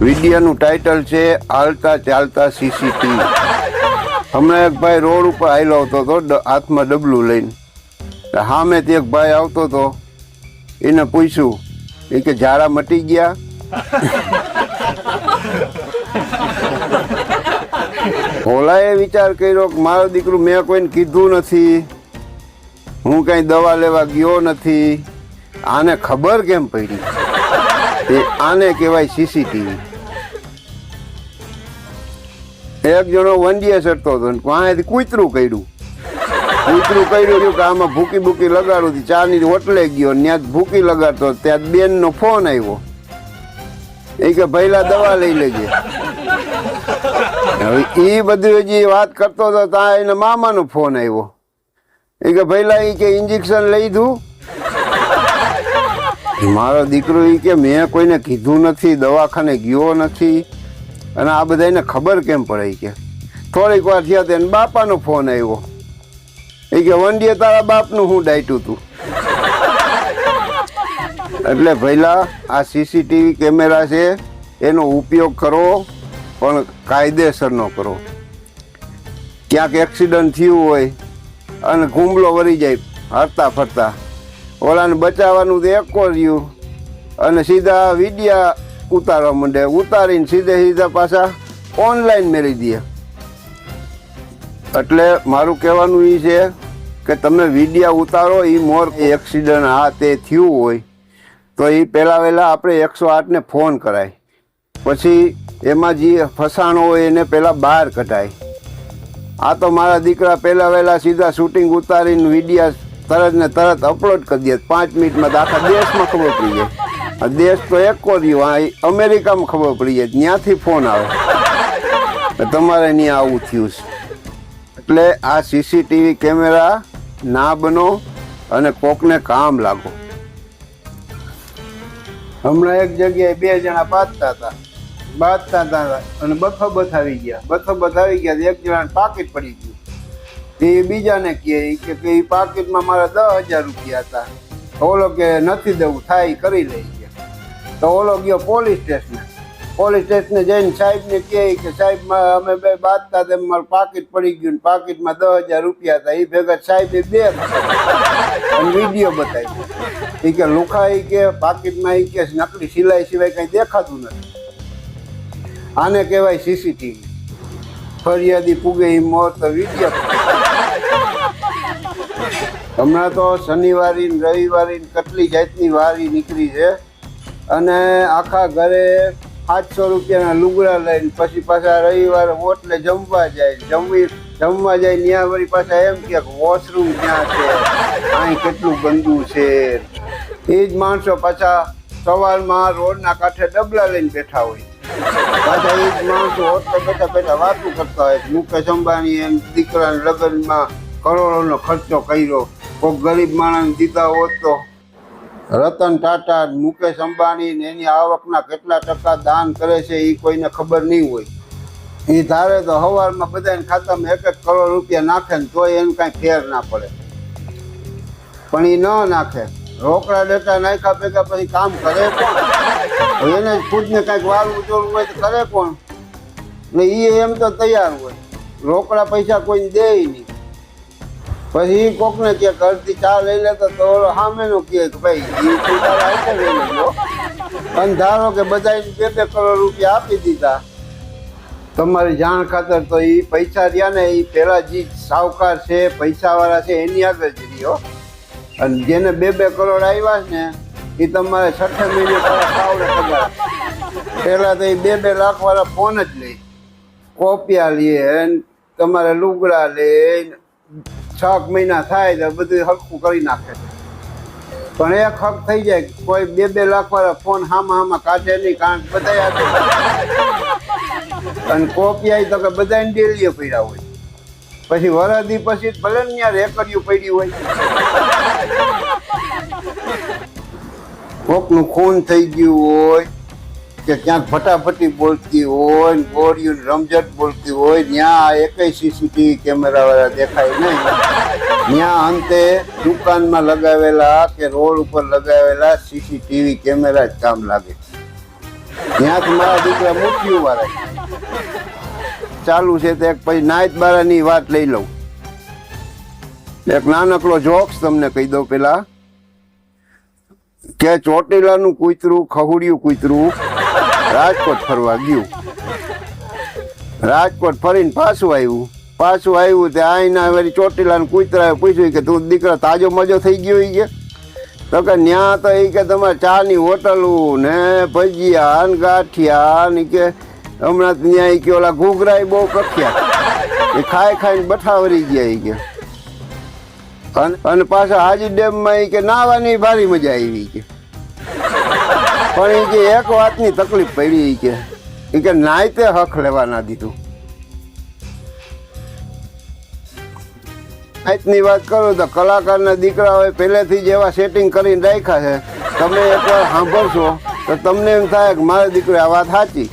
વિડિયાનું title છે હાલતા ચાલતા સીસીટીવી. હમણાં એક ભાઈ રોડ ઉપર હાલ્યો આવતો હતો હાથમાં ડબલું લઈને. સામેથી એક ભાઈ આવતો હતો, એને પૂછ્યું એ કે ઝાડા મટી ગયા? ઓલાએ વિચાર કર્યો કે મારો દીકરો મેં કોઈને કીધું નથી, હું કઈ દવા લેવા ગયો નથી, આને ખબર કેમ પડી? આને કહેવાય સીસીટીવી. એક જણો વંડીએ ચડતો હતો ને અહીંયાથી કૂતરું કર્યું કે આમાં ભૂકી ભૂકી લગાડું હતી. ચાની હોટલે ગયો ત્યાં ભૂકી લગાડતો, ત્યાં બેનનો ફોન આવ્યો. એ કે ભઈલા દવા લઈ લેજે. હવે એ બધું હજી વાત કરતો હતો ત્યાં એના મામાનો ફોન આવ્યો. એ કે ભઈલા એ કે ઇન્જેક્શન લઈ દઉં? મારો દીકરો એ કે મેં કોઈને કીધું નથી, દવાખાને ગયો નથી, અને આ બધા એને ખબર કેમ પડે? કે થોડીક વાર થયા તેને બાપાનો ફોન આવ્યો. એ કે વંડીએ તારા બાપનું હું ડાયટું તું. એટલે ભઈલા આ સીસીટીવી કેમેરા છે, એનો ઉપયોગ કરો પણ કાયદેસરનો કરો. ક્યાંક એક્સિડન્ટ થયું હોય અને ગુમલો વળી જાય હરતા ફરતા, ઓલાને બચાવવાનું તો એક રહ્યું અને સીધા વિડિયા ઉતારવા માંડે, ઉતારીને સીધા પાછા ઓનલાઈન મેળવી દે. એટલે મારું કહેવાનું એ છે કે તમે વિડિયા ઉતારો, એ મોર એક્સિડન્ટ આ તે થયું હોય તો એ પહેલાં વહેલા આપણે 108ને ફોન કરાય, પછી એમાં જે ફસાણો હોય એને પહેલાં બહાર કઢાય. આ તો મારા દીકરા પહેલાં વહેલા સીધા શૂટિંગ ઉતારીને વિડિયા તરત ને તરત અપલોડ કરી દે, 5 મિનિટમાં તો આખા દેશમાં ખબર પડી જાય. આ દેશ તો એક રહ્યો, આ અમેરિકામાં ખબર પડી જાય, ત્યાંથી ફોન આવે તમારે ત્યાં આવું થયું છે. એટલે આ સીસીટીવી કેમેરા ના બનો અને કોકને કામ લાગો. હમણાં એક જગ્યાએ 2 જણા બાંધતા હતા અને બથોબથ આવી ગયા. એક જણાને પાકીટ પડી ગયું. એ બીજાને કહે કે એ પાકીટમાં મારા 10,000 રૂપિયા હતા. ઓલો કે નથી દેવું, થાય કરી લઈ ગયા. તો ઓલો ગયો પોલીસ સ્ટેશને જઈને સાહેબને કહે કે સાહેબ અમે બે બાંધતા હતા, મારું પાકીટ પડી ગયું, પાકીટમાં 10,000 રૂપિયા હતા. એ ભેગા સાહેબે 2 અને વિડીયો બતાવ્યો. એ કે લુખા એ કે પાકીટમાં એ કે નકલી સિલાઈ સિવાય કંઈ દેખાતું નથી. આને કહેવાય સીસીટીવી. ફરિયાદી પૂગે એ મોર તો વિડીયો. હમણાં તો શનિવારી રવિવારી કેટલી જાતની વારી નીકળી છે, અને આખા ઘરે 700 રૂપિયાના લુગડા લઈને પછી પાછા રવિવારે હોટલે જમવા જાય, જમવા જાય ત્યાં વળી પાછા એમ કે વોશરૂમ ક્યાં છે, અહીં કેટલું ગંદુ છે. એ જ માણસો પાછા સવારમાં રોડના કાંઠે ડબલા લઈને બેઠા હોય, પાછા એ જ માણસો હોટલે બેઠા વાતું કરતા હોય. મુકેશ અંબાણી એમ દીકરાના લગ્નમાં કરોડોનો ખર્ચો કર્યો, કોઈ ગરીબ માણસ દીધા હોત તો. રતન ટાટા, મુકેશ અંબાણી એની આવકના કેટલા ટકા દાન કરે છે એ કોઈને ખબર નહીં હોય. એ ધારે તો સવારમાં બધાને ખાતામાં 1-1 કરોડ રૂપિયા નાખે ને તોય એને કાંઈ ફેર ના પડે, પણ એ ન નાખે. રોકડા ડેટા નાખ્યા ભેગા પછી કામ કરે કોણ? એને ખુદને કાંઈક વારવું ચોરવું હોય તો કરે કોણ? ને એ એમ તો તૈયાર હોય, રોકડા પૈસા કોઈને દે નહીં. પછી એ કોકને કે ઘરથી ચા લઈ લેતો તો સામેનો કહે કે ભાઈ એ પોતાના હાથે લઈ લેજો. અને ધારો કે બધાને 2-2 કરોડ રૂપિયા આપી દીધા તમારી જાણ ખાતર, તો એ પૈસા રહ્યા ને એ પહેલાં જે સાવકાર છે, પૈસાવાળા છે એની આગળ જ રહ્યો. અને જેને 2-2 કરોડ આવ્યા છે ને એ તમારે 6 મહિને સાવડે પગાર. પહેલાં તો એ 2-2 લાખવાળા ફોન જ લે, કોપિયા લે, તમારે લુગડા લે, 6 મહિના થાય તો બધું હરખું કરી નાખે. પણ એક હક થઈ જાય, કોઈ 2-2 લાખવાળા ફોન હામાં કાઢે નહીં, કારણ કે બધા અને કોપિયા તો કે બધાને ડેલીએ પડ્યા હોય. પછી વરદી પછી ભલે ને ત્યાં રેકડીઓ પડી હોય. કોકનું ખૂન થઈ ગયું હોય કે ક્યાંક ફટાફટી બોલતી હોય, ગોળીઓ રમઝટ બોલતી હોય, ત્યાં એકય સીસીટીવી કેમેરાવાળા દેખાય નહીં. ત્યાં અંતે દુકાનમાં લગાવેલા કે રોડ ઉપર લગાવેલા સીસીટીવી કેમેરા જ કામ લાગે. ત્યાંથી મારા દીકરા મૂઠ્યું વાળા ચાલુ છે. તે એક પછી નાયત બારાની વાત લઈ લઉં. એક નાનકડો જોક્સ તમને કહી દઉં પેલા કે ચોટીલાનું કૂતરું ખહુડિયું કૂતરું રાજકોટ ફરવા ગયું. રાજકોટ ફરીને પાછું આવ્યું તે આઈના વળી ચોટીલાનું કૂતરાએ પૂછ્યું કે તું દીકરા તાજો મજો થઈ ગયો ઈ કે તો કે ન્યા તો એ કે તમારે ચાની હોટલું ને ભજીયા ને ગાંઠિયા ને કે હમણાં ત્યાં કે ઓલા ઘૂઘરા બહુ પ્રખ્યાત એ ખાઈને બઠાવરી ગયા એ કે અને પાછા હાજી ડેમમાં એ કે નાહવાની ભારી મજા આવી કે પણ એ કે એક વાતની તકલીફ પડી એ કે નાયતે હક લેવા ના દીધું. નાયતની વાત કરું તો કલાકારના દીકરાઓએ પહેલેથી જ એવા સેટિંગ કરીને રાખ્યા છે. તમે એકવાર સાંભળશો તો તમને એમ થાય કે મારા દીકરો આ વાત સાચી.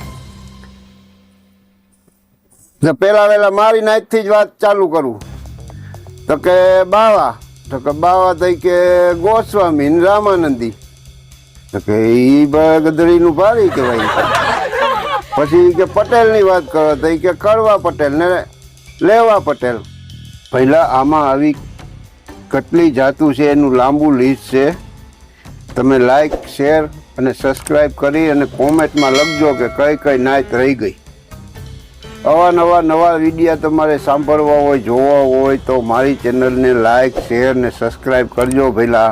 પેલા વેલા મારી નાયતથી જ વાત ચાલુ કરું તો કે બાવા થઈ કે ગોસ્વામી ને રામાનંદી તો કે એ ગધડીનું ભારી કહેવાય. પછી કે પટેલની વાત કરો તો કે કડવા પટેલ ને લેવા પટેલ. પહેલાં આમાં આવી કેટલી જાતું છે એનું લાંબુ લિસ્ટ છે. તમે લાઈક શેર અને સબસ્ક્રાઈબ કરી અને કોમેન્ટમાં લખજો કે કઈ નાયત રહી ગઈ. નવા વિડીયો તમારે સાંભળવા હોય જોવા હોય તો મારી ચેનલને લાઈક શેર ને સબસ્ક્રાઈબ કરજો ભઈલા.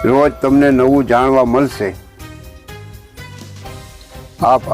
રોજ તમને નવું જાણવા મળશે. આભાર.